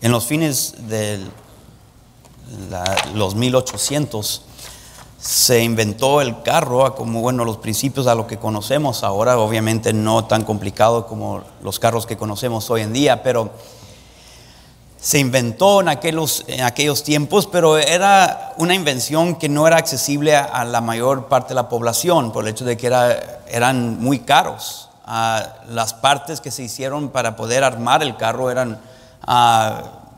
En los fines de los 1800 se inventó el carro como, los principios a lo que conocemos ahora, obviamente no tan complicado como los carros que conocemos hoy en día, pero se inventó en aquellos tiempos, pero era una invención que no era accesible a la mayor parte de la población por el hecho de que eran muy caros. Las partes que se hicieron para poder armar el carro eran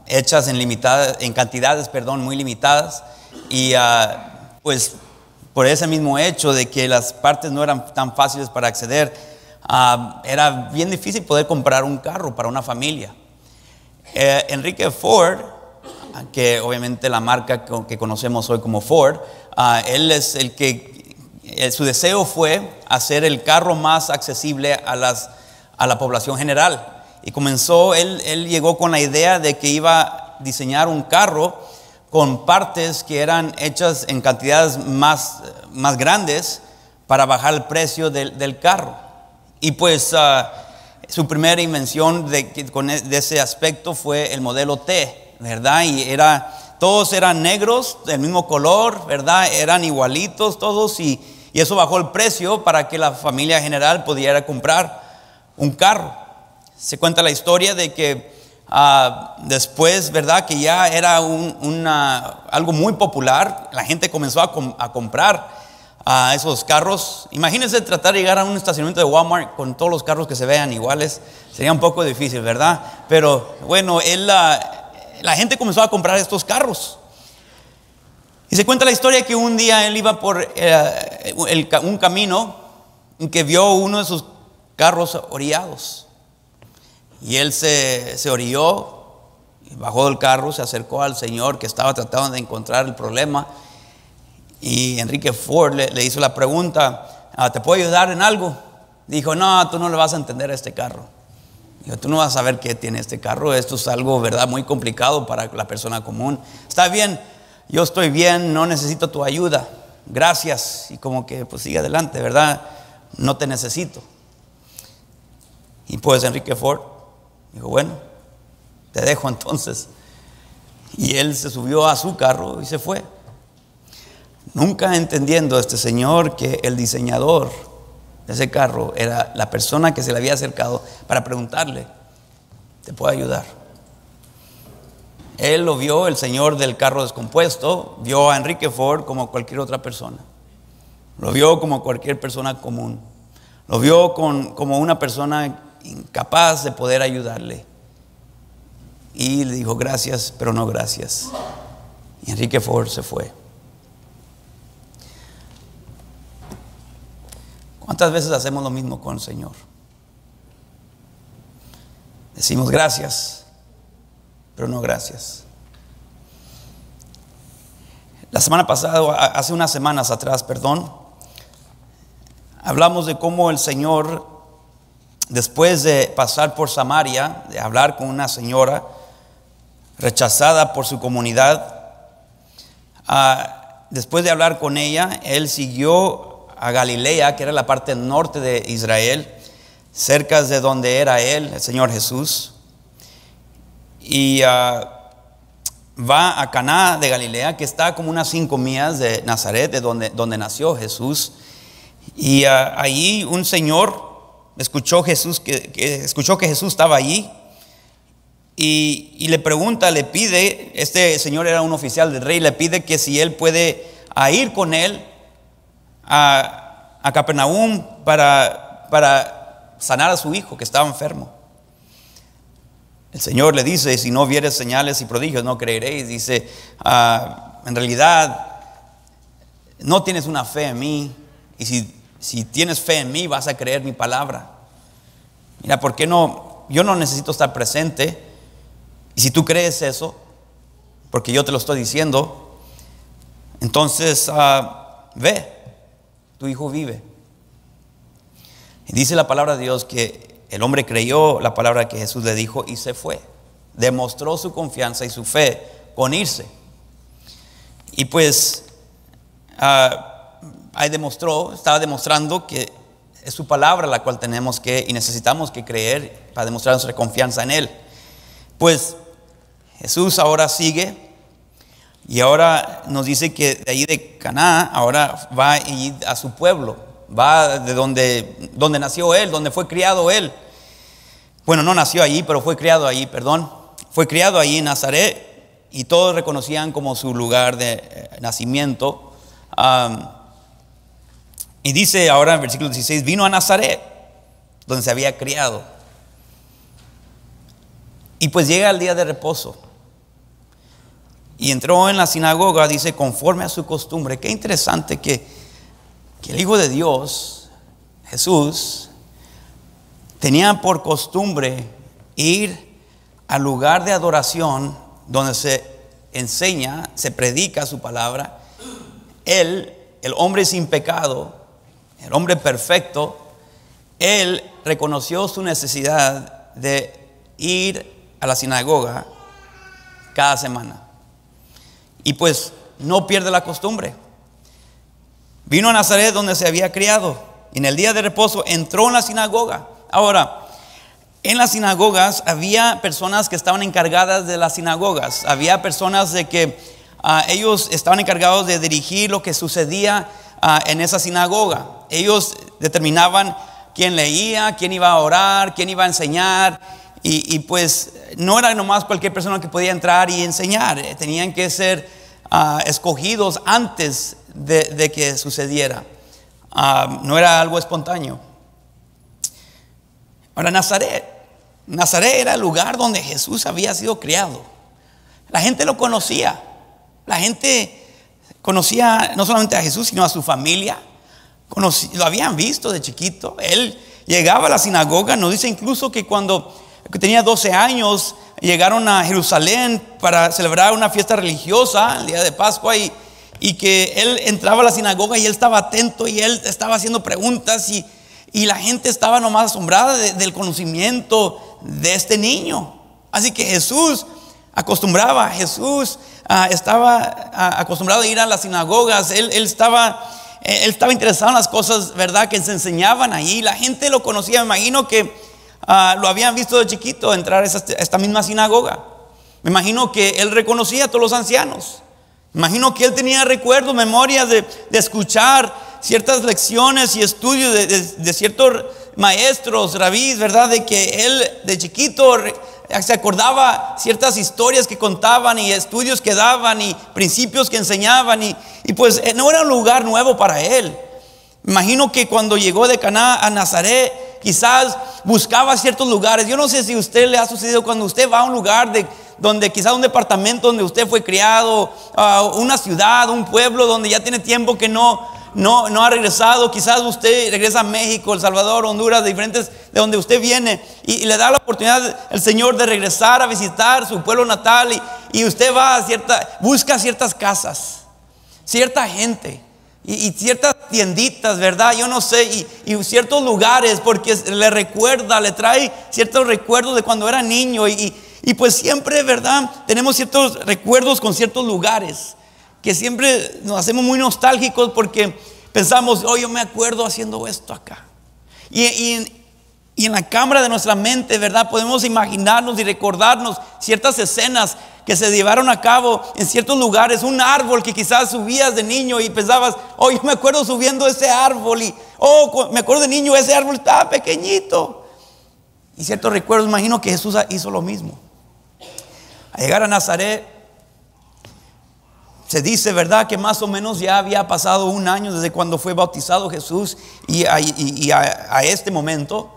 hechas en cantidades muy limitadas, y pues por ese mismo hecho de que las partes no eran tan fáciles para acceder, era bien difícil poder comprar un carro para una familia. Enrique Ford, que obviamente la marca que conocemos hoy como Ford, él es el que su deseo fue hacer el carro más accesible a la población general, y comenzó, él llegó con la idea de que iba a diseñar un carro con partes que eran hechas en cantidades más grandes para bajar el precio del carro. Y pues su primera invención de ese aspecto fue el modelo T, ¿verdad? Y todos eran negros, del mismo color, ¿verdad? Eran igualitos todos, y eso bajó el precio para que la familia general pudiera comprar un carro. Se cuenta la historia de que después, ¿verdad?, que ya era algo muy popular, la gente comenzó a comprar esos carros. Imagínense tratar de llegar a un estacionamiento de Walmart con todos los carros que se vean iguales. Sería un poco difícil, ¿verdad? Pero bueno, la gente comenzó a comprar estos carros. Y se cuenta la historia que un día él iba por un camino en que vio uno de sus carros orillados. Y él se orilló, bajó del carro, se acercó al señor que estaba tratando de encontrar el problema. Y Enrique Ford le hizo la pregunta: ¿te puedo ayudar en algo? Dijo: no, tú no le vas a entender a este carro. Dijo: tú no vas a saber qué tiene este carro. Esto es algo, ¿verdad?, muy complicado para la persona común. Está bien, yo estoy bien, no necesito tu ayuda. Gracias. Y como que pues sigue adelante, ¿verdad? No te necesito. Y pues Enrique Ford dijo: bueno, te dejo entonces. Y él se subió a su carro y se fue, nunca entendiendo este señor que el diseñador de ese carro era la persona que se le había acercado para preguntarle: ¿te puedo ayudar? Él lo vio, el señor del carro descompuesto, vio a Enrique Ford como cualquier otra persona. Lo vio como cualquier persona común. Lo vio como una persona incapaz de poder ayudarle. Y le dijo: gracias, pero no gracias. Y Enrique Ford se fue. ¿Cuántas veces hacemos lo mismo con el Señor? Decimos gracias, pero no gracias. La semana pasada, hace unas semanas atrás, hablamos de cómo el Señor, después de pasar por Samaria, de hablar con una señora rechazada por su comunidad, después de hablar con ella, Él siguió a Galilea, que era la parte norte de Israel, cerca de donde era Él, el Señor Jesús, y va a Caná de Galilea, que está como unas 5 millas de Nazaret, de donde nació Jesús. Y allí un señor escuchó que Jesús estaba allí, y le pregunta, le pide, este señor era un oficial del rey, le pide que si él puede ir con él a Capernaum para sanar a su hijo que estaba enfermo. El Señor le dice: si no vieres señales y prodigios, no creeréis. Dice: en realidad no tienes una fe en mí, y si tienes fe en mí, vas a creer mi palabra. Mira, ¿por qué no? Yo no necesito estar presente, y si tú crees eso, porque yo te lo estoy diciendo, entonces ve, tu hijo vive. Y dice la palabra de Dios que el hombre creyó la palabra que Jesús le dijo y se fue. Demostró su confianza y su fe con irse. Y pues estaba demostrando que es su palabra la cual tenemos que y necesitamos que creer para demostrar nuestra confianza en Él. Pues Jesús ahora sigue y ahora nos dice que de ahí de Caná ahora va a ir a su pueblo, va de donde nació él, donde fue criado él. Bueno, no nació allí, pero fue criado allí, perdón. Fue criado allí en Nazaret y todos reconocían como su lugar de nacimiento. Y dice ahora en versículo 16, vino a Nazaret, donde se había criado. Y pues llega el día de reposo. Y entró en la sinagoga, dice, conforme a su costumbre. Qué interesante que el Hijo de Dios, Jesús, tenía por costumbre ir al lugar de adoración donde se enseña, se predica su palabra. Él, el hombre sin pecado, el hombre perfecto, él reconoció su necesidad de ir a la sinagoga cada semana. Y pues no pierde la costumbre. Vino a Nazaret donde se había criado. Y en el día de reposo entró en la sinagoga. Ahora, en las sinagogas había personas que estaban encargadas de las sinagogas. Había personas de que ellos estaban encargados de dirigir lo que sucedía en esa sinagoga. Ellos determinaban quién leía, quién iba a orar, quién iba a enseñar. Y pues no era nomás cualquier persona que podía entrar y enseñar. Tenían que ser escogidos antes de que sucediera. No era algo espontáneo. Ahora Nazaret era el lugar donde Jesús había sido criado. La gente lo conocía. La gente conocía no solamente a Jesús, sino a su familia. Lo habían visto de chiquito. Él llegaba a la sinagoga. Nos dice incluso que cuando tenía 12 años llegaron a Jerusalén para celebrar una fiesta religiosa, el día de Pascua, y que él entraba a la sinagoga y él estaba atento y él estaba haciendo preguntas y la gente estaba nomás asombrada del conocimiento de este niño. Así que Jesús estaba acostumbrado a ir a las sinagogas. Él estaba interesado en las cosas, ¿verdad?, que se enseñaban ahí. La gente lo conocía. Me imagino que lo habían visto de chiquito entrar a esta misma sinagoga. Me imagino que él reconocía a todos los ancianos. Me imagino que él tenía recuerdos, memorias de escuchar ciertas lecciones y estudios de ciertos maestros, rabís, ¿verdad? De que él de chiquito se acordaba ciertas historias que contaban y estudios que daban y principios que enseñaban y pues no era un lugar nuevo para él. Me imagino que cuando llegó de Caná a Nazaret, quizás buscaba ciertos lugares. Yo no sé si a usted le ha sucedido cuando usted va a un lugar donde quizás un departamento donde usted fue criado, una ciudad, un pueblo donde ya tiene tiempo que no ha regresado. Quizás usted regresa a México, El Salvador, Honduras, de donde usted viene y le da la oportunidad el Señor de regresar a visitar su pueblo natal y usted va busca ciertas casas, cierta gente y ciertas tienditas, ¿verdad? Yo no sé, y ciertos lugares, porque le trae ciertos recuerdos de cuando era niño y pues siempre, ¿verdad?, tenemos ciertos recuerdos con ciertos lugares que siempre nos hacemos muy nostálgicos porque pensamos, yo me acuerdo haciendo esto acá. Y en la cámara de nuestra mente, ¿verdad?, podemos imaginarnos y recordarnos ciertas escenas que se llevaron a cabo en ciertos lugares. Un árbol que quizás subías de niño y pensabas, yo me acuerdo subiendo ese árbol me acuerdo de niño, ese árbol estaba pequeñito. Y ciertos recuerdos, imagino que Jesús hizo lo mismo. Al llegar a Nazaret, se dice, ¿verdad?, que más o menos ya había pasado un año desde cuando fue bautizado Jesús y a este momento.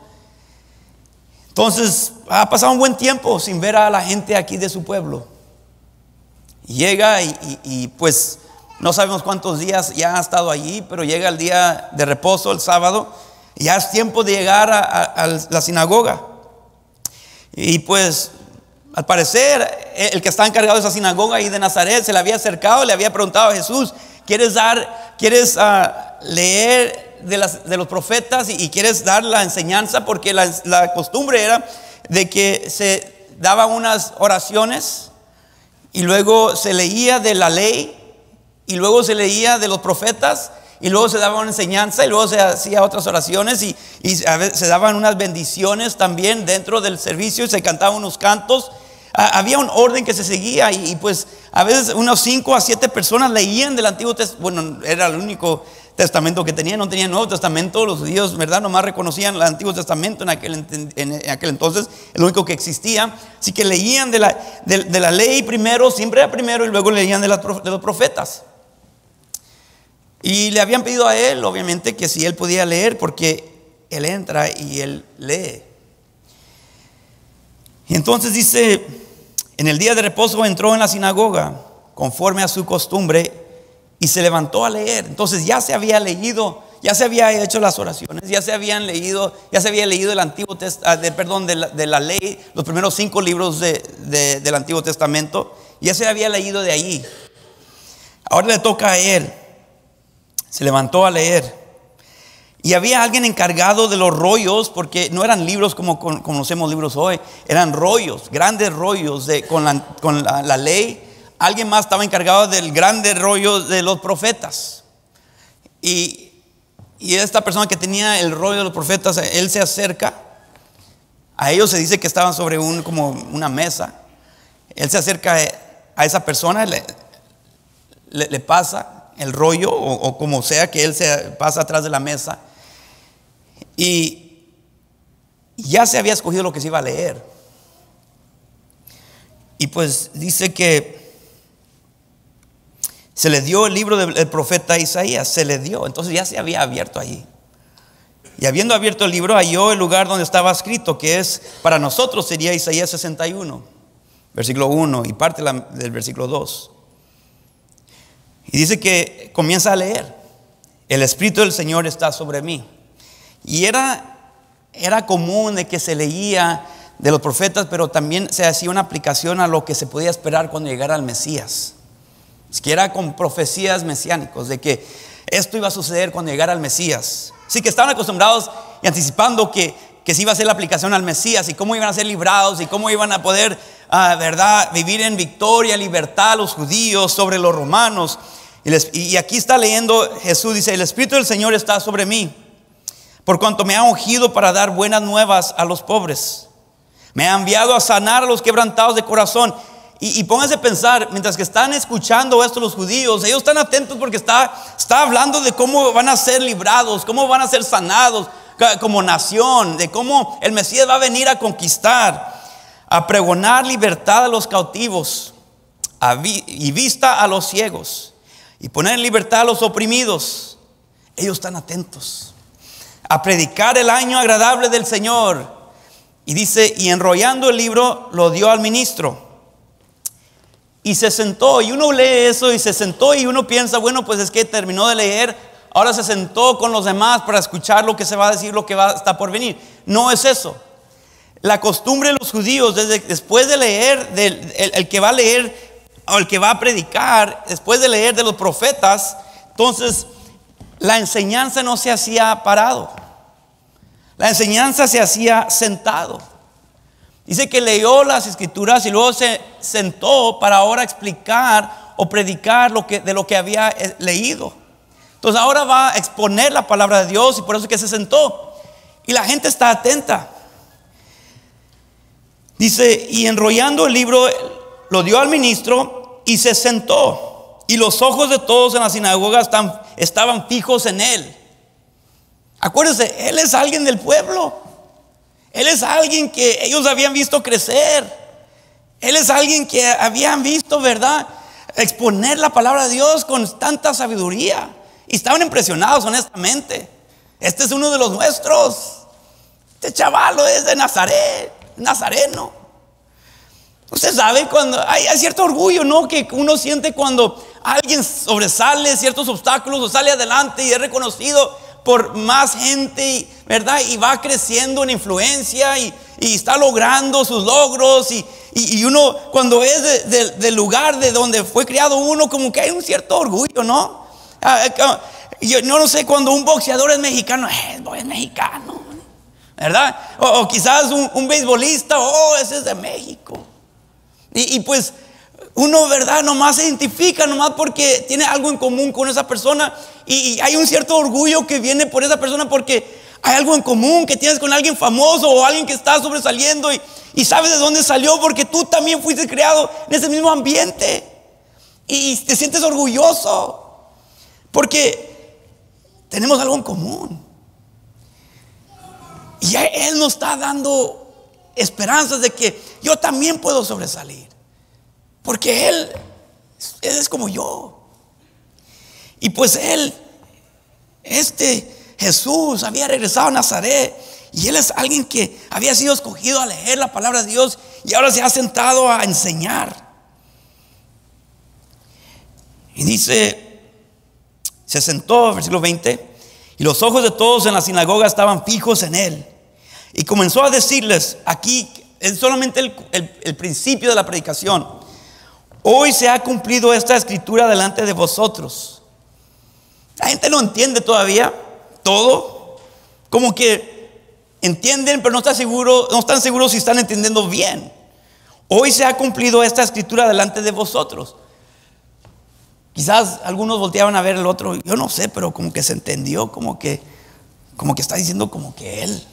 Entonces ha pasado un buen tiempo sin ver a la gente aquí de su pueblo. Llega y pues no sabemos cuántos días ya ha estado allí, pero llega el día de reposo, el sábado, y ya es tiempo de llegar a la sinagoga. Y pues al parecer el que está encargado de esa sinagoga ahí de Nazaret se le había acercado y le había preguntado a Jesús, ¿quieres leer de los profetas y quieres dar la enseñanza? Porque la costumbre era de que se daban unas oraciones y luego se leía de la ley y luego se leía de los profetas y luego se daba una enseñanza y luego se hacía otras oraciones y a veces se daban unas bendiciones también dentro del servicio y se cantaban unos cantos Había un orden que se seguía y pues a veces unos 5 a 7 personas leían del Antiguo Testamento. Bueno, era el único testamento que tenían, no tenían Nuevo Testamento. Los judíos, ¿verdad?, nomás reconocían el Antiguo Testamento en aquel entonces, el único que existía. Así que leían de la ley primero, siempre era primero, y luego leían de los profetas. Y le habían pedido a él, obviamente, que si él podía leer, porque él entra y él lee. Y entonces dice, en el día de reposo entró en la sinagoga, conforme a su costumbre, y se levantó a leer. Entonces ya se había leído, ya se había hecho las oraciones, ya se había leído el Antiguo Testamento, de la ley, los primeros 5 libros del Antiguo Testamento, ya se había leído de allí. Ahora le toca a él. Se levantó a leer. Y había alguien encargado de los rollos, porque no eran libros como conocemos libros hoy, eran rollos, grandes rollos con la ley. Alguien más estaba encargado del grande rollo de los profetas. Y esta persona que tenía el rollo de los profetas, él se acerca. A ellos se dice que estaban sobre como una mesa. Él se acerca a esa persona, le pasa el rollo, o como sea que él se pasa atrás de la mesa, y ya se había escogido lo que se iba a leer. Y pues dice que se le dio el libro del profeta Isaías, se le dio. Entonces ya se había abierto allí, y habiendo abierto el libro, halló el lugar donde estaba escrito, que es para nosotros sería Isaías 61, versículo 1 y parte del versículo 2. Y dice que comienza a leer: el Espíritu del Señor está sobre mí. Y era común de que se leía de los profetas, pero también se hacía una aplicación a lo que se podía esperar cuando llegara el Mesías. Es que era con profecías mesiánicos de que esto iba a suceder cuando llegara el Mesías. Así que estaban acostumbrados y anticipando que se iba a hacer la aplicación al Mesías, y cómo iban a ser librados, y cómo iban a poder, ¿verdad?, vivir en victoria, libertad, los judíos sobre los romanos. Y aquí está leyendo Jesús, dice: el Espíritu del Señor está sobre mí, por cuanto me ha ungido para dar buenas nuevas a los pobres. Me ha enviado a sanar a los quebrantados de corazón. Y pónganse a pensar, mientras que están escuchando esto los judíos, ellos están atentos porque está hablando de cómo van a ser librados, cómo van a ser sanados como nación, de cómo el Mesías va a venir a conquistar, a pregonar libertad a los cautivos, y vista a los ciegos, y poner en libertad a los oprimidos. Ellos están atentos a predicar el año agradable del Señor. Y dice: y enrollando el libro, lo dio al ministro, y se sentó. Y uno lee eso y se sentó, y uno piensa, bueno, pues es que terminó de leer, ahora se sentó con los demás para escuchar lo que se va a decir, lo que está por venir. No es eso. La costumbre de los judíos, después de leer, el que va a leer o el que va a predicar, después de leer de los profetas, entonces la enseñanza no se hacía parado, la enseñanza se hacía sentado. Dice que leyó las escrituras y luego se sentó para ahora explicar o predicar de lo que había leído. Entonces ahora va a exponer la palabra de Dios, y por eso es que se sentó. Y la gente está atenta. Dice: y enrollando el libro, lo dio al ministro y se sentó. Y los ojos de todos en la sinagoga estaban fijos en él. Acuérdense, él es alguien del pueblo. Él es alguien que ellos habían visto crecer. Él es alguien que habían visto, ¿verdad?, exponer la palabra de Dios con tanta sabiduría. Y estaban impresionados, honestamente. Este es uno de los nuestros. Este chavalo es de Nazaret, nazareno. Usted sabe, cuando hay cierto orgullo, ¿no?, que uno siente cuando alguien sobresale ciertos obstáculos o sale adelante y es reconocido por más gente, ¿verdad?, y va creciendo en influencia y está logrando sus logros, y uno, cuando es del lugar de donde fue criado uno, como que hay un cierto orgullo, ¿no? Yo no sé, cuando un boxeador es mexicano, es mexicano, ¿verdad? O quizás un beisbolista, ese es de México. Y pues uno, ¿verdad?, nomás se identifica nomás porque tiene algo en común con esa persona, y hay un cierto orgullo que viene por esa persona, porque Hay algo en común que tienes con alguien famoso o alguien que está sobresaliendo y sabes de dónde salió porque tú también fuiste creado en ese mismo ambiente y te sientes orgulloso porque tenemos algo en común. Y Él nos está dando esperanzas de que yo también puedo sobresalir porque Él es como yo. Y pues Jesús había regresado a Nazaret y Él es alguien que había sido escogido a leer la palabra de Dios y ahora se ha sentado a enseñar. Y dice, se sentó, versículo 20, y los ojos de todos en la sinagoga estaban fijos en Él. Y comenzó a decirles, aquí es solamente el principio de la predicación: hoy se ha cumplido esta escritura delante de vosotros. La gente no entiende todavía todo, como que entienden, pero no están seguros si están entendiendo bien. Hoy se ha cumplido esta escritura delante de vosotros. Quizás algunos volteaban a ver el otro, yo no sé, pero como que se entendió, como que está diciendo como que Él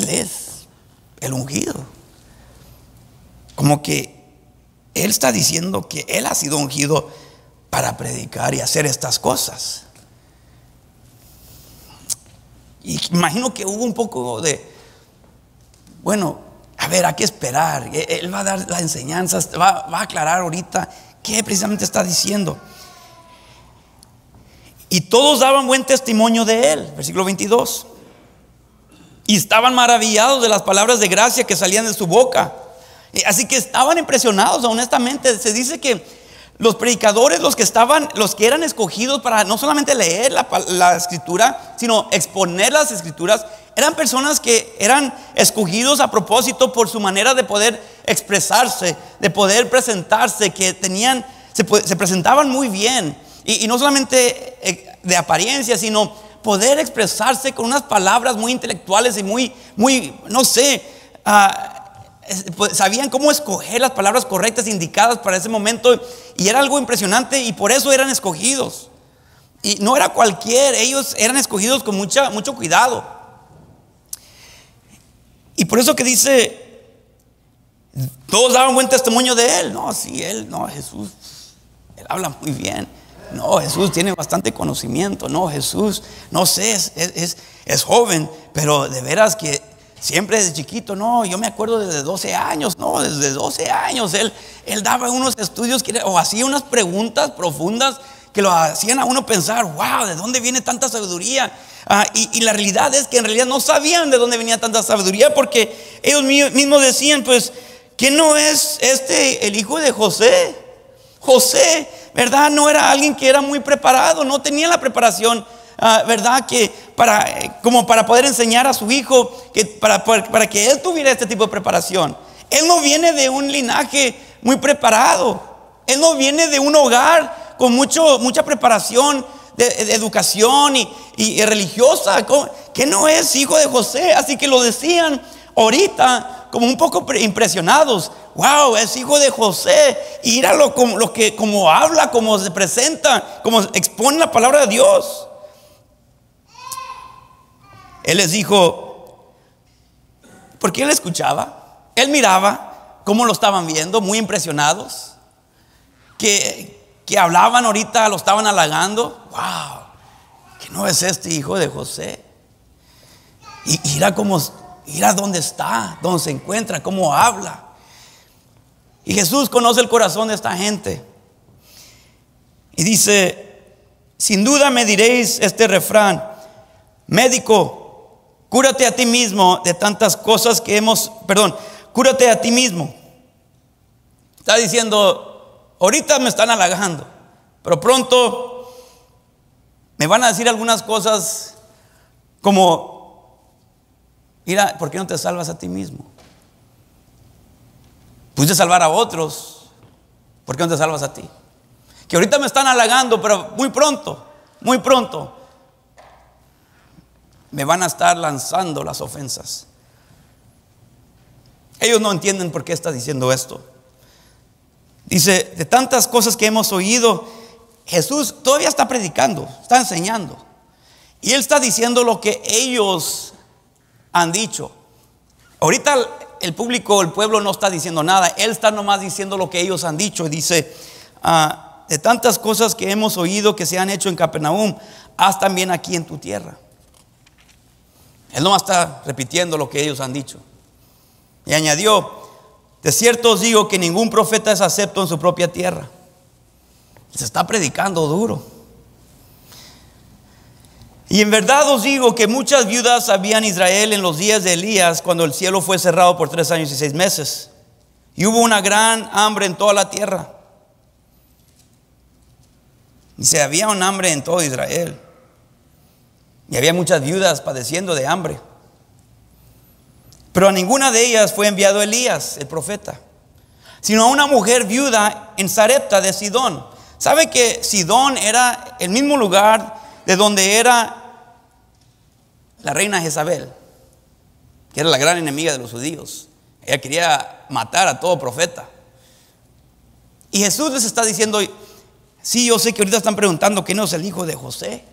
es el ungido, como que Él está diciendo que Él ha sido ungido para predicar y hacer estas cosas. Y imagino que hubo un poco de, bueno, a ver, hay que esperar. Él va a dar las enseñanzas, va a aclarar ahorita qué precisamente está diciendo. Y todos daban buen testimonio de Él, versículo 22. Y estaban maravillados de las palabras de gracia que salían de su boca. Así que estaban impresionados, honestamente. Se dice que los predicadores, los que eran escogidos para no solamente leer la escritura, sino exponer las escrituras, eran personas que eran escogidos a propósito por su manera de poder expresarse, de poder presentarse, que se presentaban muy bien. Y no solamente de apariencia, sino poder expresarse con unas palabras muy intelectuales y muy, no sé, sabían cómo escoger las palabras correctas indicadas para ese momento, y era algo impresionante, y por eso eran escogidos. Y no era ellos eran escogidos con mucho cuidado. Y por eso que dice, todos daban buen testimonio de Él. No, sí, Jesús, Él habla muy bien. No, Jesús tiene bastante conocimiento. No, Jesús, no sé, es joven, pero de veras que siempre desde chiquito, no, yo me acuerdo desde 12 años, no, desde 12 años él daba unos estudios o hacía unas preguntas profundas que lo hacían a uno pensar, wow, ¿de dónde viene tanta sabiduría? Y la realidad es que en realidad no sabían de dónde venía tanta sabiduría, porque ellos mismos decían, pues, ¿quién no es el hijo de José? José, ¿verdad? No era alguien que era muy preparado, no tenía la preparación, ¿verdad? Que como para poder enseñar a su hijo, que para que él tuviera este tipo de preparación. Él no viene de un linaje muy preparado. Él no viene de un hogar con mucha preparación de educación y religiosa, que no es hijo de José. Así que lo decían ahorita como un poco impresionados. Wow, es hijo de José. Y míralo como habla, como se presenta, como expone la palabra de Dios. Él les dijo, porque él escuchaba, él miraba cómo lo estaban viendo, muy impresionados, que hablaban ahorita, lo estaban halagando. Wow, que no es este hijo de José. Y mira dónde está, dónde se encuentra, cómo habla. Y Jesús conoce el corazón de esta gente. Y dice, sin duda me diréis este refrán: médico, cúrate a ti mismo de tantas cosas cúrate a ti mismo. Está diciendo, ahorita me están halagando, pero pronto me van a decir algunas cosas como, mira, ¿por qué no te salvas a ti mismo? Pudiste salvar a otros, ¿por qué no te salvas a ti? Que ahorita me están halagando, pero muy pronto me van a estar lanzando las ofensas. Ellos no entienden por qué está diciendo esto. Dice, de tantas cosas que hemos oído, Jesús todavía está predicando, está enseñando. Y él está diciendo lo que ellos han dicho. Ahorita el público, el pueblo no está diciendo nada. Él está nomás diciendo lo que ellos han dicho. Y dice, de tantas cosas que hemos oído que se han hecho en Capernaum, haz también aquí en tu tierra. Él nomás está repitiendo lo que ellos han dicho. Y añadió, de cierto os digo que ningún profeta es acepto en su propia tierra. Se está predicando duro. Y en verdad os digo que muchas viudas había en Israel en los días de Elías, cuando el cielo fue cerrado por 3 años y 6 meses. Y hubo una gran hambre en toda la tierra. Dice, había un hambre en todo Israel. Y había muchas viudas padeciendo de hambre. Pero a ninguna de ellas fue enviado Elías, el profeta, sino a una mujer viuda en Sarepta de Sidón. ¿Sabe que Sidón era el mismo lugar de donde era la reina Jezabel, que era la gran enemiga de los judíos? Ella quería matar a todo profeta. Y Jesús les está diciendo, sí, yo sé que ahorita están preguntando que no es el hijo de José,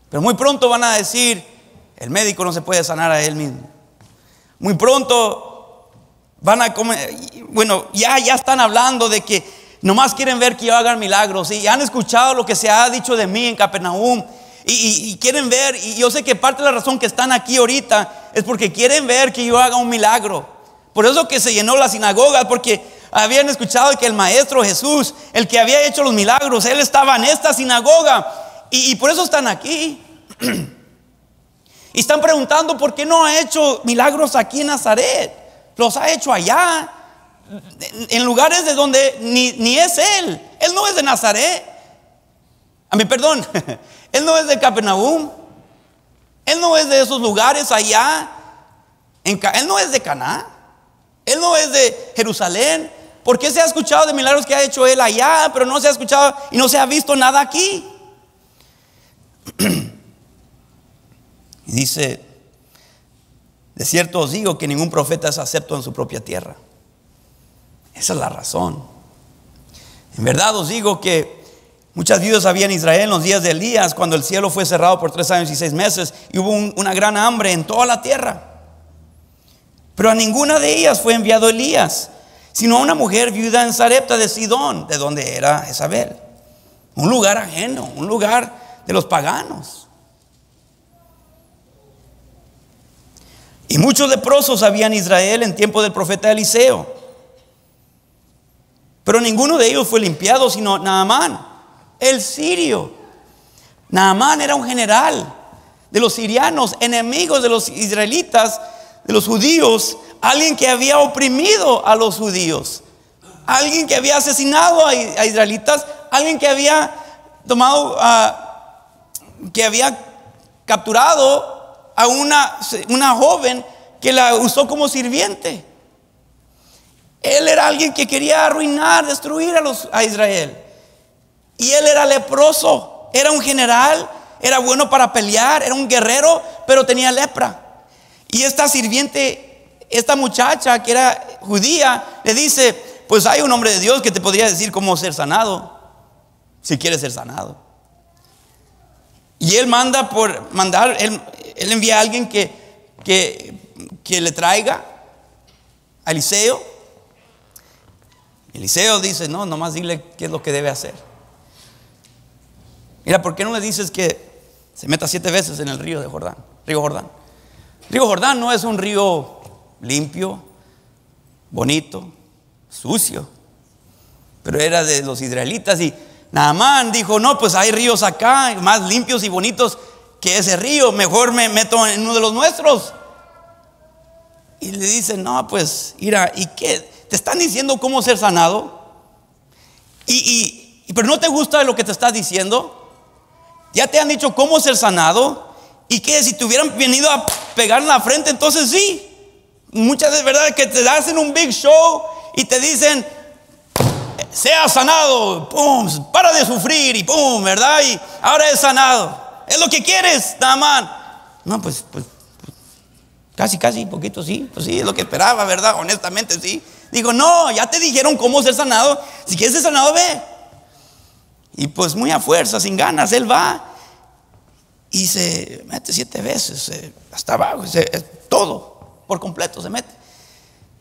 pero muy pronto van a decir, el médico no se puede sanar a él mismo. Muy pronto van a comer, bueno, ya están hablando de que nomás quieren ver que yo haga milagros. Y han escuchado lo que se ha dicho de mí en Capernaum. Y quieren ver, y yo sé que parte de la razón que están aquí ahorita es porque quieren ver que yo haga un milagro. Por eso que se llenó la sinagoga, porque habían escuchado que el maestro Jesús, el que había hecho los milagros, él estaba en esta sinagoga. Y por eso están aquí. Y están preguntando por qué no ha hecho milagros aquí en Nazaret. Los ha hecho allá, en lugares de donde ni es él. Él no es de Nazaret. Perdón, él no es de Capernaum. Él no es de esos lugares allá. Él no es de Caná. Él no es de Jerusalén. ¿Por qué se ha escuchado de milagros que ha hecho él allá, pero no se ha escuchado y no se ha visto nada aquí? Y dice, de cierto os digo que ningún profeta es acepto en su propia tierra. Esa es la razón. En verdad os digo que muchas viudas había en Israel en los días de Elías, cuando el cielo fue cerrado por 3 años y 6 meses y hubo una gran hambre en toda la tierra. Pero a ninguna de ellas fue enviado Elías, sino a una mujer viuda en Sarepta de Sidón, de donde era Jezabel. Un lugar ajeno, un lugar de los paganos. Y muchos leprosos había en Israel en tiempo del profeta Eliseo. Pero ninguno de ellos fue limpiado, sino Naamán, el sirio. Naamán era un general de los sirianos, enemigos de los israelitas, de los judíos. Alguien que había oprimido a los judíos, alguien que había asesinado a israelitas, alguien que había tomado, que había capturado a una joven que la usó como sirviente. Él era alguien que quería arruinar, destruir a Israel. Y él era leproso, era un general, era bueno para pelear, era un guerrero, pero tenía lepra. Y esta sirviente, esta muchacha que era judía, le dice, pues hay un hombre de Dios que te podría decir cómo ser sanado, si quieres ser sanado. Y él él envía a alguien que le traiga a Eliseo. Eliseo dice, no, nomás dile qué es lo que debe hacer. Mira, ¿por qué no le dices que se meta 7 veces en el río Jordán? Río Jordán no es un río limpio, bonito, sucio, pero era de los israelitas. Y Naamán dijo, no, pues hay ríos acá más limpios y bonitos que ese río, mejor me meto en uno de los nuestros. Y le dice, no, pues mira, ¿y qué? ¿Te están diciendo cómo ser sanado? Pero no te gusta lo que te está diciendo. Ya te han dicho cómo ser sanado. ¿Y qué? Si te hubieran venido a pegar en la frente, entonces sí. Muchas veces, ¿verdad? Que te hacen un big show y te dicen, sea sanado, pum, para de sufrir y pum, ¿verdad? Y ahora es sanado. ¿Es lo que quieres, Naamán? No, pues casi, poquito sí. Pues sí, es lo que esperaba, ¿verdad? Honestamente sí. Digo, no, ya te dijeron cómo ser sanado. Si quieres ser sanado, ve. Y pues muy a fuerza, sin ganas, él va. y se mete 7 veces hasta abajo, todo por completo se mete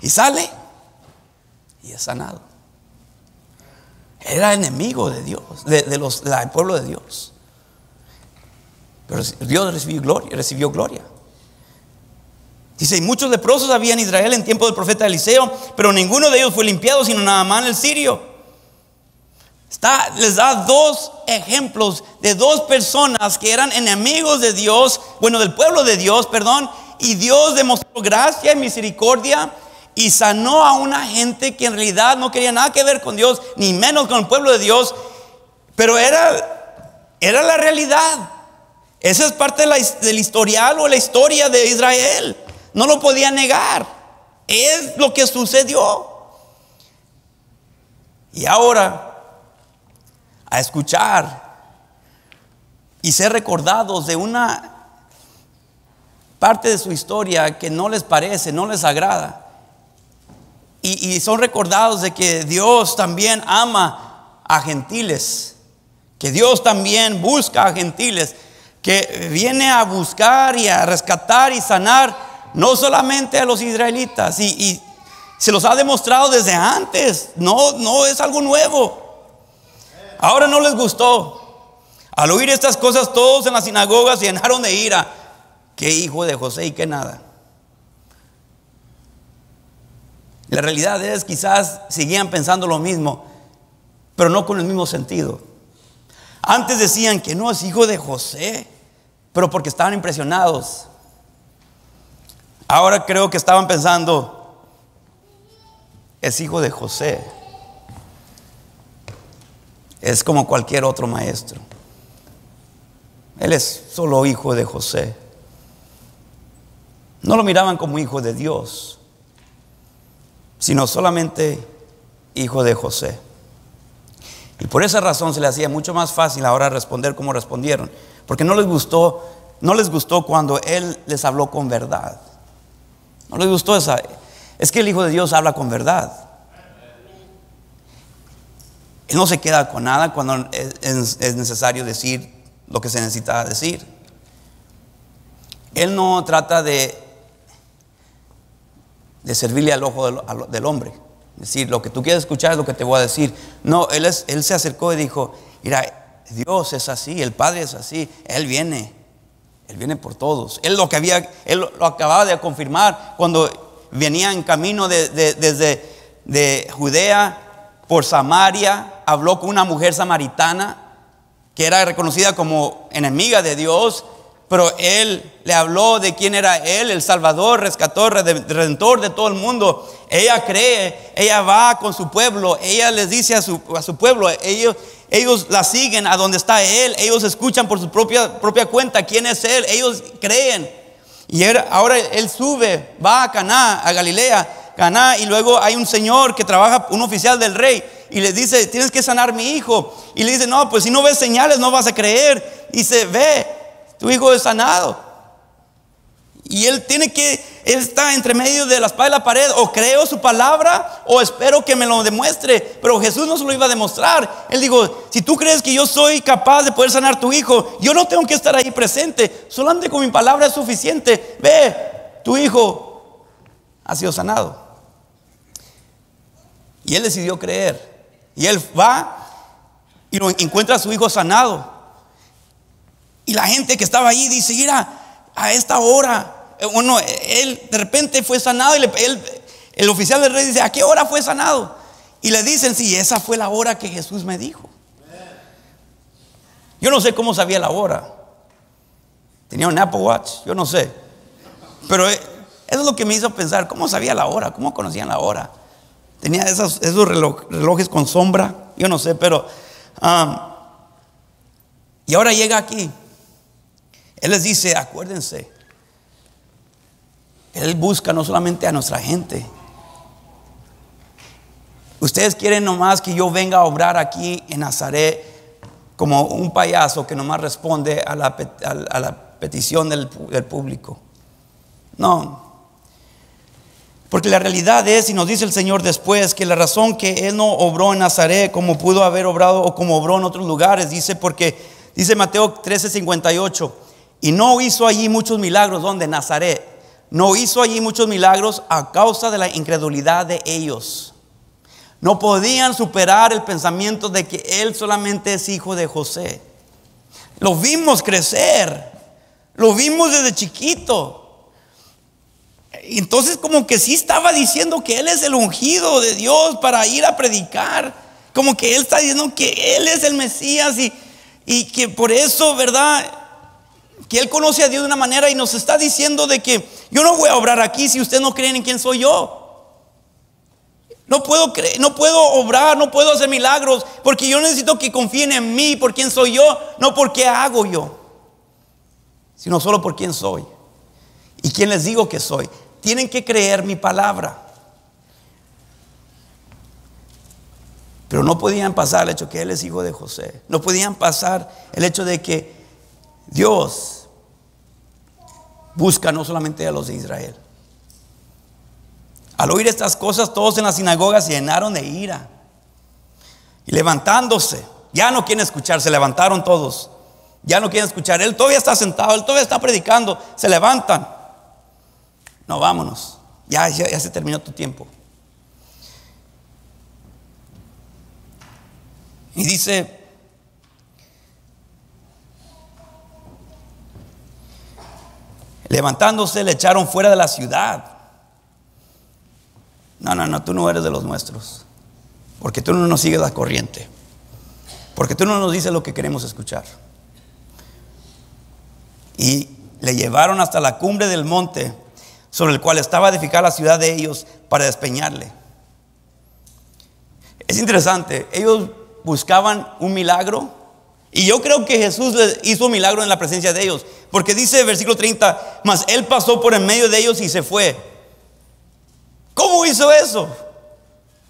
y sale y es sanado. Era enemigo de Dios, del pueblo de Dios, pero Dios recibió gloria. Dice, y muchos leprosos había en Israel en tiempo del profeta Eliseo, pero ninguno de ellos fue limpiado, sino Naamán el sirio. Les da 2 ejemplos de 2 personas que eran enemigos de Dios, del pueblo de Dios, perdón, y Dios demostró gracia y misericordia y sanó a una gente que en realidad no quería nada que ver con Dios, ni menos con el pueblo de Dios, pero era la realidad. Esa es parte del historial o la historia de Israel. No lo podía negar. Es lo que sucedió. Y ahora, a escuchar y ser recordados de una parte de su historia que no les parece, no les agrada, y son recordados de que Dios también ama a gentiles, que Dios también busca a gentiles, que viene a buscar y a rescatar y sanar no solamente a los israelitas, y se los ha demostrado desde antes. No es algo nuevo. Ahora no les gustó. Al oír estas cosas, todos en las sinagogas se llenaron de ira. Qué hijo de José y qué nada. La realidad es, quizás seguían pensando lo mismo, pero no con el mismo sentido. Antes decían que no es hijo de José, pero porque estaban impresionados. Ahora creo que estaban pensando, es hijo de José. Es como cualquier otro maestro. Él es solo hijo de José. No lo miraban como hijo de Dios, sino solamente hijo de José. Y por esa razón se le hacía mucho más fácil ahora responder como respondieron, porque no les gustó cuando Él les habló con verdad. No les gustó esa. Es que el Hijo de Dios habla con verdad. Él no se queda con nada cuando es necesario decir lo que se necesita decir. Él no trata de servirle al ojo del hombre. Decir, lo que tú quieres escuchar es lo que te voy a decir. No, él se acercó y dijo, mira, Dios es así, el Padre es así, Él viene por todos. Él lo acababa de confirmar cuando venía en camino desde Judea por Samaria. Habló con una mujer samaritana que era reconocida como enemiga de Dios, pero Él le habló de quién era Él, el Salvador, rescatador, redentor de todo el mundo. Ella cree, ella va con su pueblo, ella les dice a su pueblo, ellos la siguen a donde está Él, ellos escuchan por su propia cuenta quién es Él, ellos creen. Y ahora Él sube, va a Caná, a Galilea, Caná, y luego hay un señor que trabaja, un oficial del rey, y le dice, tienes que sanar mi hijo. Y le dice, no, pues si no ves señales no vas a creer. Y dice, ve, tu hijo es sanado. Y él está entre medio de la espada y la pared. O creo su palabra o espero que me lo demuestre. Pero Jesús no se lo iba a demostrar. Él dijo, si tú crees que yo soy capaz de poder sanar tu hijo, yo no tengo que estar ahí presente. Solamente con mi palabra es suficiente. Ve, tu hijo ha sido sanado. Y él decidió creer. Y él va y encuentra a su hijo sanado. Y la gente que estaba ahí dice, mira, a esta hora, él de repente fue sanado. Y el oficial del rey dice, ¿a qué hora fue sanado? Y le dicen, sí, esa fue la hora que Jesús me dijo. Yo no sé cómo sabía la hora. Tenía un Apple Watch, yo no sé. Pero eso es lo que me hizo pensar, ¿cómo sabía la hora? ¿Cómo conocían la hora? Tenía esos relojes con sombra, yo no sé, pero y ahora llega aquí. Él les dice, acuérdense, Él busca no solamente a nuestra gente. Ustedes quieren nomás que yo venga a obrar aquí en Nazaret como un payaso que nomás responde a la petición del público. No. Porque la realidad es, y nos dice el Señor después, que la razón que Él no obró en Nazaret como pudo haber obrado o como obró en otros lugares, dice Mateo 13:58, Y no hizo allí muchos milagros. ¿Dónde? Nazaret. No hizo allí muchos milagros a causa de la incredulidad de ellos. No podían superar el pensamiento de que él solamente es hijo de José. Lo vimos crecer. Lo vimos desde chiquito. Entonces como que sí estaba diciendo que él es el ungido de Dios para ir a predicar. Como que él está diciendo que él es el Mesías y que por eso, ¿verdad?, que él conoce a Dios de una manera y nos está diciendo de que yo no voy a obrar aquí si ustedes no creen en quién soy yo. No puedo creer, no puedo obrar, no puedo hacer milagros porque yo necesito que confíen en mí por quién soy yo, no por qué hago yo, sino solo por quién soy y quién les digo que soy. Tienen que creer mi palabra. Pero no podían pasar el hecho que él es hijo de José. No podían pasar el hecho de que Dios busca no solamente a los de Israel. Al oír estas cosas, todos en la sinagoga se llenaron de ira. Y levantándose, ya no quieren escuchar, se levantaron todos. Ya no quieren escuchar. Él todavía está sentado, él todavía está predicando. Se levantan. No, vámonos. Ya se terminó tu tiempo. Y dice: levantándose, le echaron fuera de la ciudad. No, tú no eres de los nuestros, porque tú no nos sigues la corriente, porque tú no nos dices lo que queremos escuchar. Y le llevaron hasta la cumbre del monte sobre el cual estaba edificada la ciudad de ellos para despeñarle. Es interesante, ellos buscaban un milagro, y yo creo que Jesús les hizo un milagro en la presencia de ellos, porque dice versículo 30: mas él pasó por en medio de ellos y se fue. ¿Cómo hizo eso?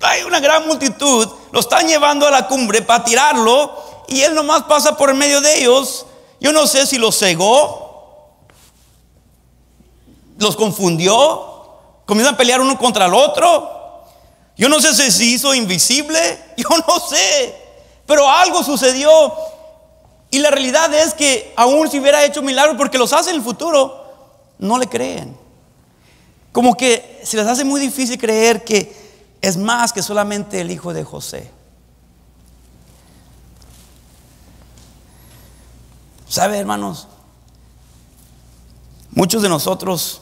Hay una gran multitud, lo están llevando a la cumbre para tirarlo, y él nomás pasa por en medio de ellos. Yo no sé si los cegó, los confundió, comienzan a pelear uno contra el otro. Yo no sé si se hizo invisible, yo no sé, pero algo sucedió. Y la realidad es que aún si hubiera hecho milagros, porque los hace en el futuro, no le creen. Como que se les hace muy difícil creer que es más que solamente el hijo de José. ¿Sabe, hermanos? Muchos de nosotros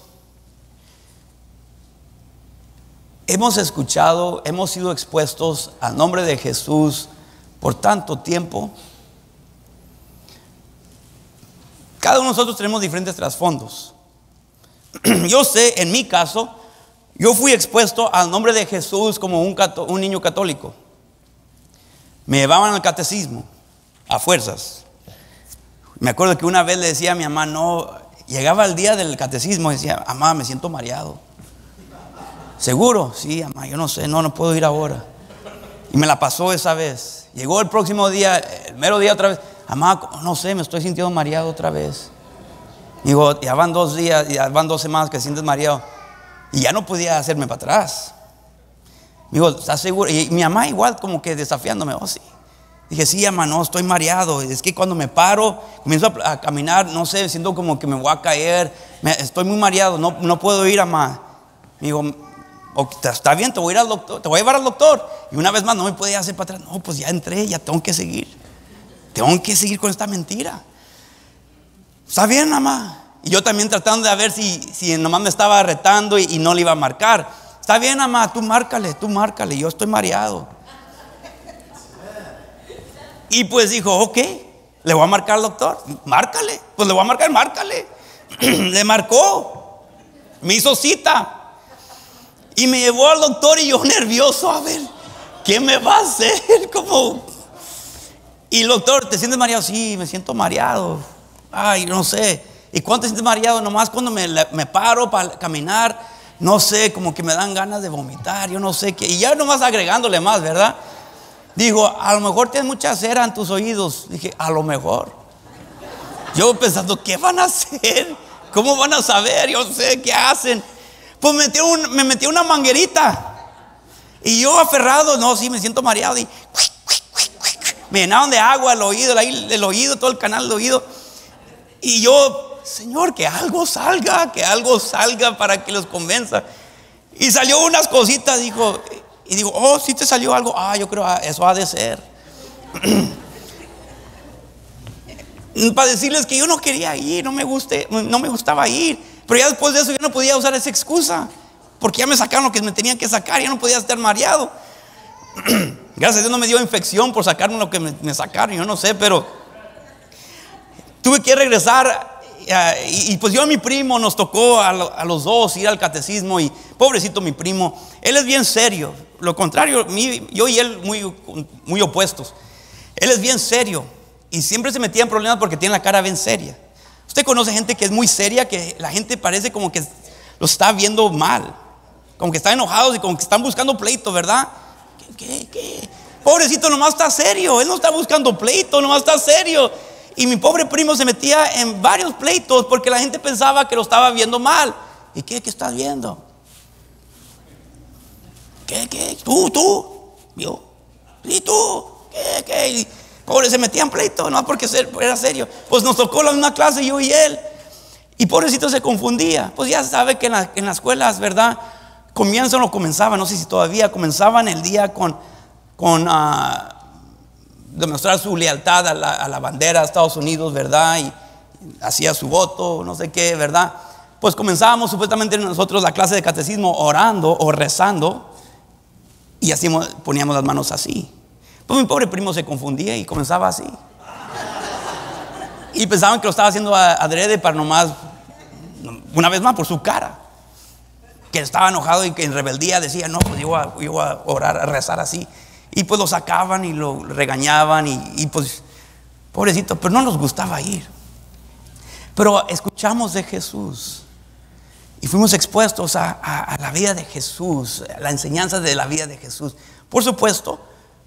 hemos escuchado, hemos sido expuestos al nombre de Jesús por tanto tiempo. Cada uno de nosotros tenemos diferentes trasfondos. Yo sé, en mi caso, yo fui expuesto al nombre de Jesús como un niño católico. Me llevaban al catecismo a fuerzas. Me acuerdo que una vez le decía a mi mamá, no, llegaba el día del catecismo y decía: mamá, me siento mareado. ¿Seguro? Sí, mamá, yo no sé, no puedo ir ahora. Y me la pasó esa vez. Llegó el próximo día, el mero día otra vez: mamá, no sé, me estoy sintiendo mareado otra vez. Digo, ya van 2 días, ya van 2 semanas que te sientes mareado. Y ya no podía hacerme para atrás. Digo, ¿estás seguro? Y mi mamá igual como que desafiándome: oh, sí. Dije: sí, mamá, no, estoy mareado. Es que cuando me paro, comienzo a caminar, no sé, siento como que me voy a caer. Estoy muy mareado, no puedo ir, mamá. Digo: está bien, te voy a ir al doctor, te voy a llevar al doctor. Y una vez más no me podía hacer para atrás. No, pues ya entré, ya tengo que seguir. Tengo que seguir con esta mentira. Está bien, mamá. Y yo también tratando de ver si nomás me estaba retando y no le iba a marcar. Está bien, mamá, tú márcale, yo estoy mareado. Y pues dijo: ok, le voy a marcar al doctor. Márcale, pues le voy a marcar, márcale. Le marcó, me hizo cita y me llevó al doctor, y yo nervioso, a ver, ¿qué me va a hacer? Como... Y el doctor: ¿te sientes mareado? Sí, me siento mareado. Ay, no sé. ¿Y cuánto te sientes mareado? Nomás cuando me paro para caminar, no sé, como que me dan ganas de vomitar, yo no sé qué. Y ya nomás agregándole más, ¿verdad? Dijo: a lo mejor tienes mucha cera en tus oídos. Dije: a lo mejor. Yo pensando: ¿qué van a hacer? ¿Cómo van a saber? Yo sé qué hacen. Pues me metió una manguerita. Y yo aferrado: no, sí, me siento mareado. Y me llenaron de agua el oído, todo el canal del oído. Y yo Señor, que algo salga para que los convenza. Y salió unas cositas, dijo, y digo, oh, sí te salió algo. Yo creo, eso ha de ser. Para decirles que yo no quería ir, no me gustaba ir. Pero ya después de eso yo no podía usar esa excusa, porque ya me sacaron lo que me tenían que sacar, ya no podía estar mareado. Gracias a Dios no me dio infección por sacarme lo que me sacaron, yo no sé, pero tuve que regresar. Y pues yo a mi primo nos tocó a los dos ir al catecismo. Y pobrecito mi primo, él es bien serio. Lo contrario, yo y él muy opuestos. Él es bien serio y siempre se metía en problemas porque tiene la cara bien seria. Usted conoce gente que es muy seria, que la gente parece como que lo está viendo mal, como que están enojados y como que están buscando pleito, ¿verdad? ¿Qué? Pobrecito, nomás está serio. Él no está buscando pleito, nomás está serio. Y mi pobre primo se metía en varios pleitos porque la gente pensaba que lo estaba viendo mal. ¿Y qué estás viendo? ¿Qué? ¿Tú? ¿Yo? ¿Y tú? ¿Qué? Y pobre, se metía en pleito, no porque era serio. Pues nos tocó la misma clase, yo y él. Y pobrecito se confundía. Pues ya sabe que en las escuelas, ¿verdad? Comenzaban, no sé si todavía, comenzaban el día con demostrar su lealtad a la bandera de Estados Unidos, ¿verdad? Y hacía su voto, no sé qué, ¿verdad? Pues comenzábamos supuestamente nosotros la clase de catecismo orando o rezando, y así poníamos las manos así. Pues mi pobre primo se confundía y comenzaba así. Y pensaban que lo estaba haciendo adrede para nomás, una vez más, por su cara. Que estaba enojado y que en rebeldía decía, no, pues yo voy a orar, a rezar así. Y pues lo sacaban y lo regañaban y pues, pobrecito, pero no nos gustaba ir. Pero escuchamos de Jesús y fuimos expuestos a la vida de Jesús, a la enseñanza de la vida de Jesús. Por supuesto,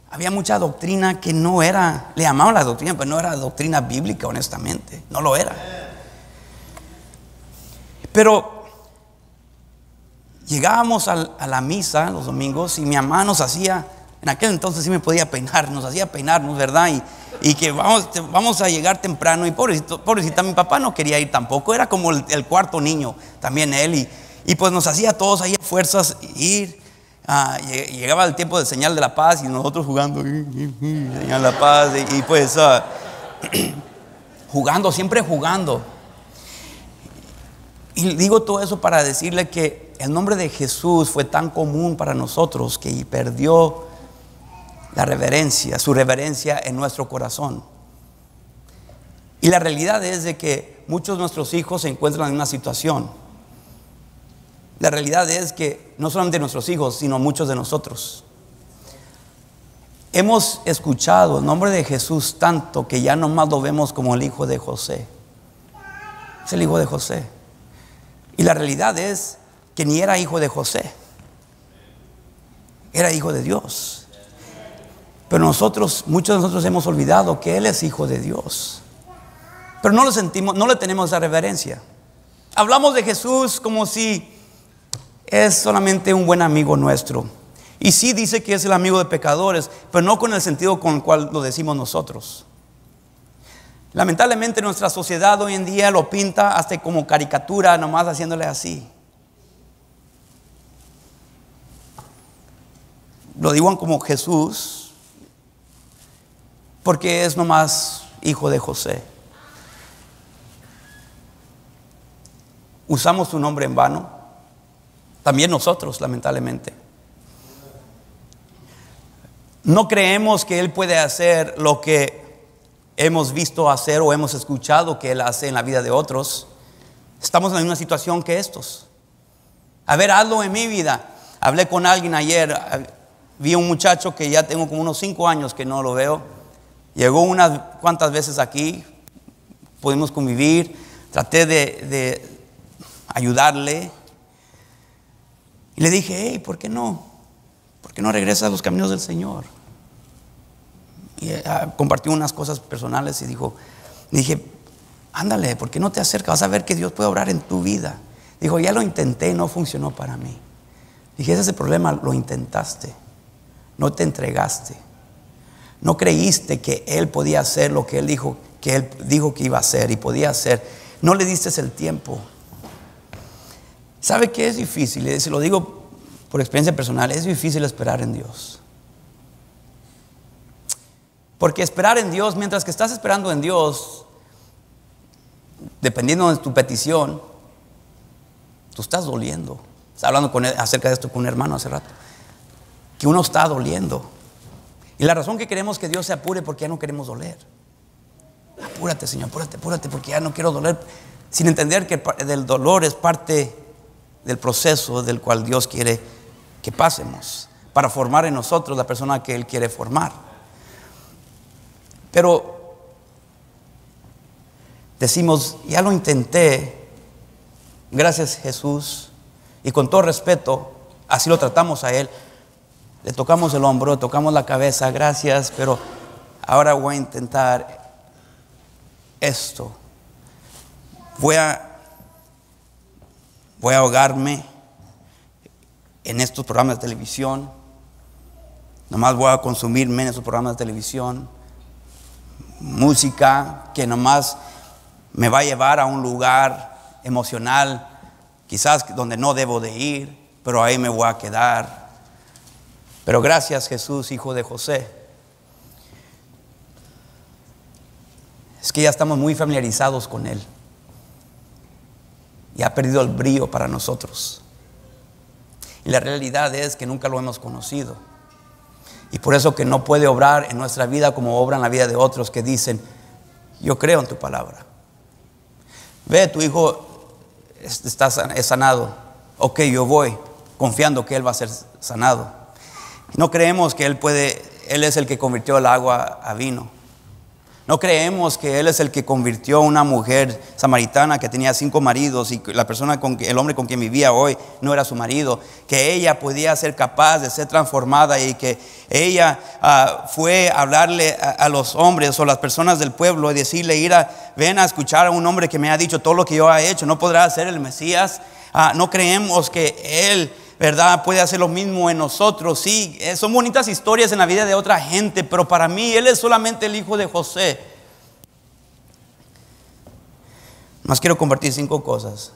había mucha doctrina que no era, le llamaban la doctrina, pero no era doctrina bíblica, honestamente, no lo era. Pero llegábamos a la misa los domingos y mi mamá nos hacía, en aquel entonces sí me podía peinar, nos hacía peinarnos, ¿verdad? Y que vamos a llegar temprano. Y pobrecita, mi papá no quería ir tampoco, era como el cuarto niño, también él. Y pues nos hacía a todos ahí a fuerzas ir. Llegaba el tiempo de señal de la paz y nosotros jugando, señal de la paz. Y pues siempre jugando. Y digo todo eso para decirle que el nombre de Jesús fue tan común para nosotros que perdió su reverencia en nuestro corazón. Y la realidad es de que muchos de nuestros hijos se encuentran en una situación. La realidad es que no solamente nuestros hijos, sino muchos de nosotros hemos escuchado el nombre de Jesús tanto que ya nomás lo vemos como el hijo de José. Es el hijo de José. Y la realidad es que ni era hijo de José, era hijo de Dios. Pero muchos de nosotros hemos olvidado que Él es hijo de Dios. Pero no lo sentimos, no le tenemos esa reverencia. Hablamos de Jesús como si es solamente un buen amigo nuestro. Y sí dice que es el amigo de pecadores, pero no con el sentido con el cual lo decimos nosotros. Lamentablemente nuestra sociedad hoy en día lo pinta hasta como caricatura, nomás haciéndole así. Lo digo como Jesús porque es nomás hijo de José. Usamos su nombre en vano. También nosotros, lamentablemente. No creemos que Él puede hacer lo que hemos visto hacer o hemos escuchado que Él hace en la vida de otros. Estamos en la misma situación que estos. A ver, hazlo en mi vida. Hablé con alguien ayer. Vi a un muchacho que ya tengo como unos 5 años que no lo veo. Llegó unas cuantas veces aquí. Pudimos convivir. Traté de ayudarle. Y le dije, hey, ¿por qué no? ¿Por qué no regresas a los caminos del Señor? Y compartió unas cosas personales y dije, ándale, ¿por qué no te acercas? Vas a ver que Dios puede obrar en tu vida. Dijo, ya lo intenté y no funcionó para mí. Dije, ese es el problema, lo intentaste, no te entregaste, no creíste que Él podía hacer lo que Él dijo que iba a hacer y podía hacer. No le diste el tiempo. ¿Sabe qué es difícil? Se lo digo por experiencia personal. Es difícil esperar en Dios. Porque esperar en Dios, mientras que estás esperando en Dios, dependiendo de tu petición, tú estás doliendo. Estaba hablando acerca de esto con un hermano hace rato. Que uno está doliendo. Y la razón que queremos que Dios se apure porque ya no queremos doler. Apúrate, Señor, apúrate porque ya no quiero doler. Sin entender que el dolor es parte del proceso del cual Dios quiere que pasemos para formar en nosotros la persona que Él quiere formar. Pero decimos, ya lo intenté, gracias Jesús, y con todo respeto, así lo tratamos a Él. Le tocamos el hombro, tocamos la cabeza, gracias, pero ahora voy a intentar esto. Voy a ahogarme en estos programas de televisión. Nomás voy a consumirme en estos programas de televisión. Música que nomás me va a llevar a un lugar emocional, quizás donde no debo de ir, pero ahí me voy a quedar. Pero gracias Jesús, hijo de José. Es que ya estamos muy familiarizados con Él. Y ha perdido el brillo para nosotros. Y la realidad es que nunca lo hemos conocido. Y por eso que no puede obrar en nuestra vida como obra en la vida de otros que dicen, yo creo en tu palabra. Ve, tu hijo es sanado. Ok, yo voy confiando que él va a ser sanado. No creemos que Él es el que convirtió el agua a vino. No creemos que Él es el que convirtió a una mujer samaritana que tenía 5 maridos y el hombre con quien vivía hoy no era su marido. Que ella podía ser capaz de ser transformada y que ella fue a hablarle a los hombres o las personas del pueblo y decirle, ven a escuchar a un hombre que me ha dicho todo lo que yo he hecho. ¿No podrá ser el Mesías? No creemos que Él, ¿verdad?, puede hacer lo mismo en nosotros. Sí, son bonitas historias en la vida de otra gente, pero para mí Él es solamente el hijo de José. Más quiero compartir 5 cosas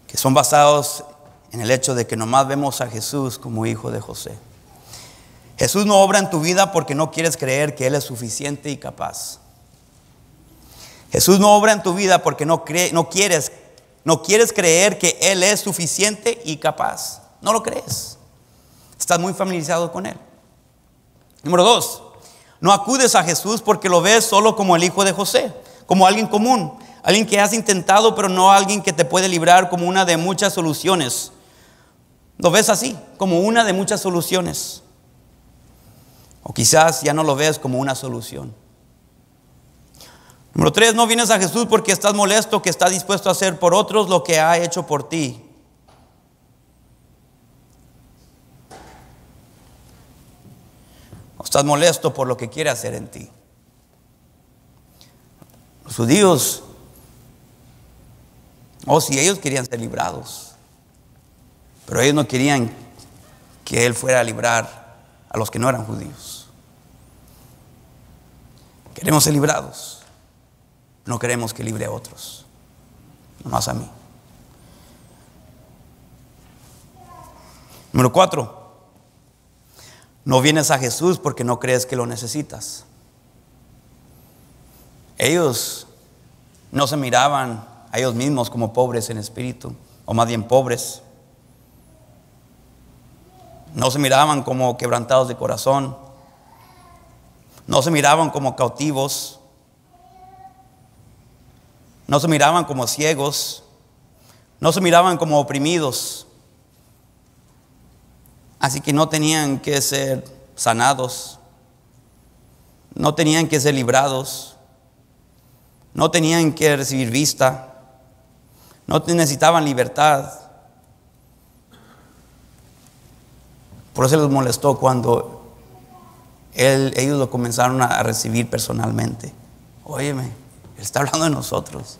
que son basados en el hecho de que nomás vemos a Jesús como hijo de José. Jesús no obra en tu vida porque no quieres creer que Él es suficiente y capaz. Jesús no obra en tu vida porque no quieres creer que Él es suficiente y capaz. No lo crees. Estás muy familiarizado con Él. Número 2, no acudes a Jesús porque lo ves solo como el hijo de José, como alguien común, alguien que has intentado, pero no alguien que te puede librar como una de muchas soluciones. Lo ves así, como una de muchas soluciones. O quizás ya no lo ves como una solución. Número 3, no vienes a Jesús porque estás molesto que está dispuesto a hacer por otros lo que ha hecho por ti. O estás molesto por lo que quiere hacer en ti. Los judíos, si ellos querían ser librados, pero ellos no querían que Él fuera a librar a los que no eran judíos. Queremos ser librados. No queremos que libre a otros, nomás a mí. Número 4, no vienes a Jesús porque no crees que lo necesitas. Ellos no se miraban a ellos mismos como pobres en espíritu, o más bien pobres. No se miraban como quebrantados de corazón. No se miraban como cautivos. No se miraban como ciegos. No se miraban como oprimidos. Así que no tenían que ser sanados. No tenían que ser librados. No tenían que recibir vista. No necesitaban libertad. Por eso les molestó cuando ellos lo comenzaron a recibir personalmente. Óyeme, Él está hablando de nosotros.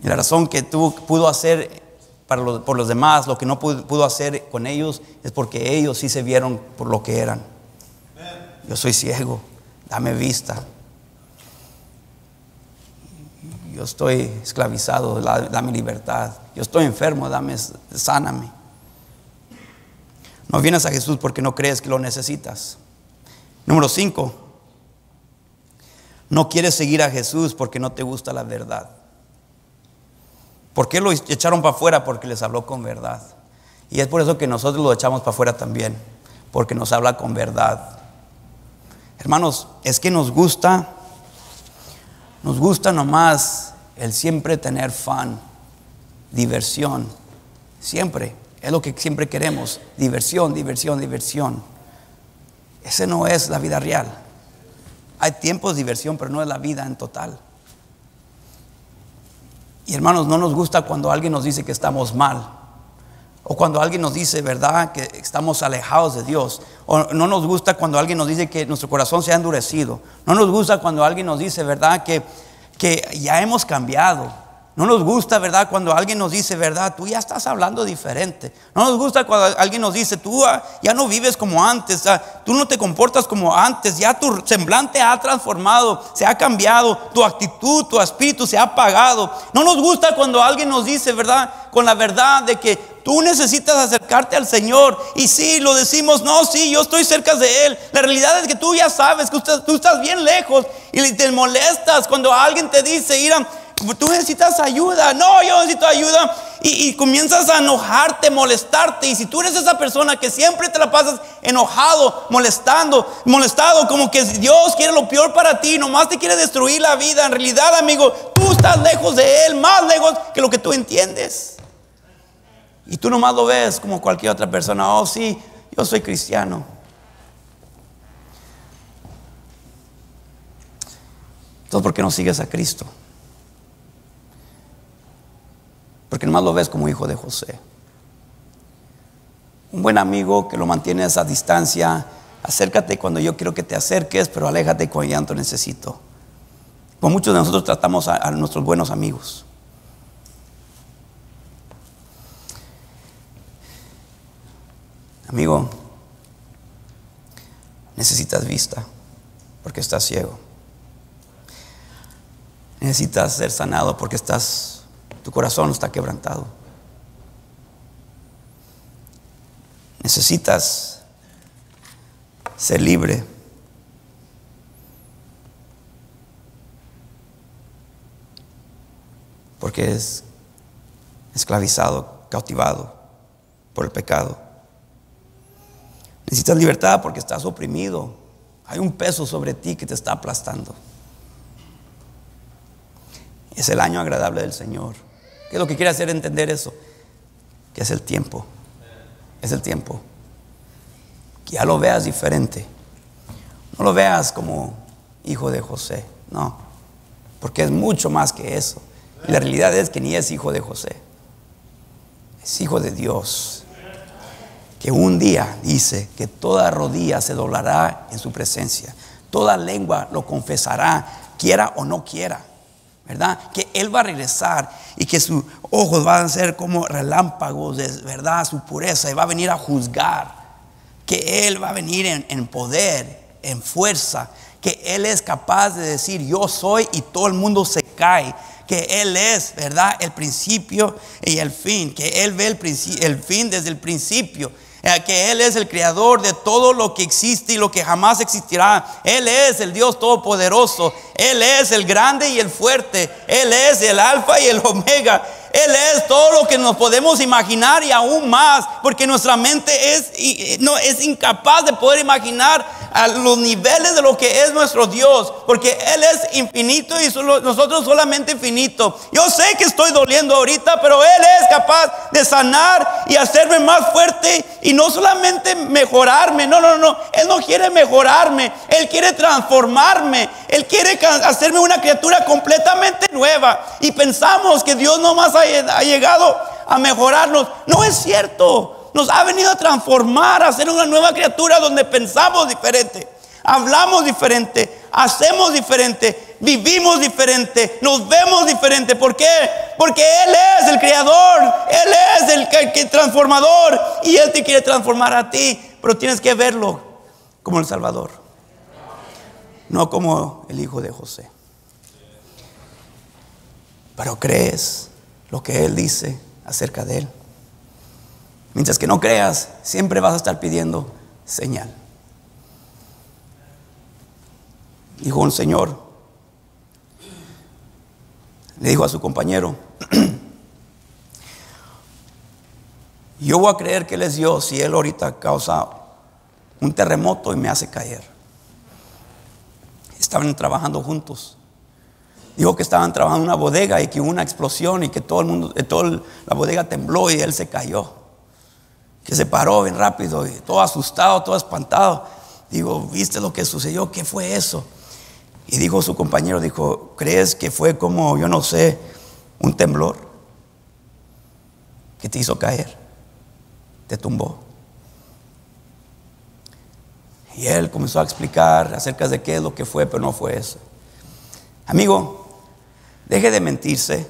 Y la razón que pudo hacer por los demás lo que no pudo hacer con ellos es porque ellos sí se vieron por lo que eran. Yo soy ciego, dame vista. yo estoy esclavizado, dame libertad. Yo estoy enfermo, sáname. No vienes a Jesús porque no crees que lo necesitas. Número 5. No quieres seguir a Jesús porque no te gusta la verdad. ¿Por qué lo echaron para afuera? Porque les habló con verdad. Y es por eso que nosotros lo echamos para afuera también, porque nos habla con verdad. Hermanos, es que nos gusta nomás el siempre tener fun, diversión. Siempre, es lo que siempre queremos, diversión, diversión, diversión. Ese no es la vida real. Hay tiempos de diversión, pero no es la vida en total. Y hermanos, no nos gusta cuando alguien nos dice que estamos mal, o cuando alguien nos dice, verdad, que estamos alejados de Dios. O no nos gusta cuando alguien nos dice que nuestro corazón se ha endurecido. No nos gusta cuando alguien nos dice, verdad, que ya hemos cambiado. No nos gusta, verdad, cuando alguien nos dice, verdad, tú ya estás hablando diferente. No nos gusta cuando alguien nos dice, tú ya no vives como antes, tú no te comportas como antes, ya tu semblante ha transformado, se ha cambiado, tu actitud, tu espíritu se ha apagado. No nos gusta cuando alguien nos dice, verdad, con la verdad de que tú necesitas acercarte al Señor. Y sí, lo decimos, no, sí, yo estoy cerca de Él. La realidad es que tú ya sabes que tú estás bien lejos y te molestas cuando alguien te dice, mira, tú necesitas ayuda. No, yo necesito ayuda. Y comienzas a enojarte, molestarte. Y si tú eres esa persona que siempre te la pasas enojado, molestado, como que Dios quiere lo peor para ti, nomás te quiere destruir la vida. En realidad, amigo, tú estás lejos de Él, más lejos que lo que tú entiendes. Y tú nomás lo ves como cualquier otra persona. Oh, sí, yo soy cristiano. Entonces, ¿por qué no sigues a Cristo? Porque nomás lo ves como hijo de José. Un buen amigo que lo mantiene a esa distancia. Acércate cuando yo quiero que te acerques, pero aléjate cuando ya no te necesito. Como muchos de nosotros tratamos a nuestros buenos amigos. Amigo, necesitas vista porque estás ciego. Necesitas ser sanado porque tu corazón está quebrantado. Necesitas ser libre porque es esclavizado, cautivado por el pecado. Necesitas libertad porque estás oprimido. Hay un peso sobre ti que te está aplastando. Es el año agradable del Señor. ¿Qué es lo que quiere hacer entender eso? Que es el tiempo. Es el tiempo. Que ya lo veas diferente. No lo veas como hijo de José. No. Porque es mucho más que eso. Y la realidad es que ni es hijo de José. Es hijo de Dios. Que un día dice que toda rodilla se doblará en su presencia. Toda lengua lo confesará, quiera o no quiera. ¿Verdad? Que Él va a regresar y que sus ojos van a ser como relámpagos de verdad, su pureza, y va a venir a juzgar. Que Él va a venir en poder, en fuerza. Que Él es capaz de decir yo soy y todo el mundo se cae. Que Él es, ¿verdad?, el principio y el fin. Que Él ve el fin desde el principio. Que Él es el creador de todo lo que existe y lo que jamás existirá. Él es el Dios todopoderoso. Él es el grande y el fuerte. Él es el alfa y el omega. Él es todo lo que nos podemos imaginar y aún más, porque nuestra mente es incapaz de poder imaginar a los niveles de lo que es nuestro Dios, porque Él es infinito y nosotros solamente infinito. Yo sé que estoy doliendo ahorita, pero Él es capaz de sanar y hacerme más fuerte y no solamente mejorarme. No. Él no quiere mejorarme, Él quiere transformarme. Él quiere hacerme una criatura completamente nueva. Y pensamos que Dios nomás ha llegado a mejorarnos. No es cierto. Nos ha venido a transformar, a ser una nueva criatura donde pensamos diferente, hablamos diferente, hacemos diferente, vivimos diferente, nos vemos diferente. ¿Por qué? Porque Él es el creador, Él es el transformador, y Él te quiere transformar a ti, pero tienes que verlo como el Salvador, no como el hijo de José. pero crees lo que Él dice acerca de Él. Mientras que no creas, siempre vas a estar pidiendo señal. Dijo un señor, le dijo a su compañero: yo voy a creer que Él es Dios si Él ahorita causa un terremoto y me hace caer. Estaban trabajando juntos. Dijo que estaban trabajando en una bodega y que hubo una explosión y que todo el mundo, toda la bodega tembló y él se cayó. Que se paró bien rápido y todo asustado, todo espantado. Digo, ¿viste lo que sucedió? ¿Qué fue eso? Y dijo su compañero, dijo, ¿crees que fue como, yo no sé, un temblor que te hizo caer? Te tumbó. Y él comenzó a explicar acerca de qué es lo que fue, pero no fue eso. Amigo, deje de mentirse.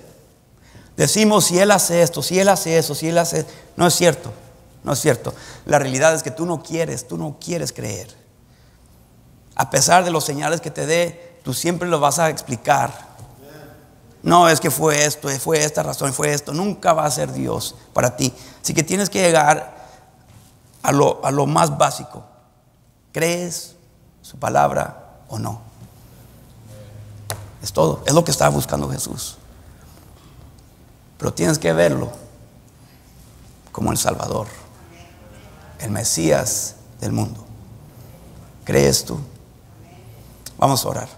Decimos, si Él hace esto, si Él hace eso, si Él hace... No es cierto, no es cierto. La realidad es que tú no quieres creer. A pesar de los señales que te dé, tú siempre lo vas a explicar. No, es que fue esto, fue esta razón, fue esto. Nunca va a ser Dios para ti. Así que tienes que llegar a lo más básico. ¿Crees su palabra o no? Es todo, es lo que estaba buscando Jesús. Pero tienes que verlo como el Salvador, el Mesías del mundo. ¿Crees tú? Vamos a orar.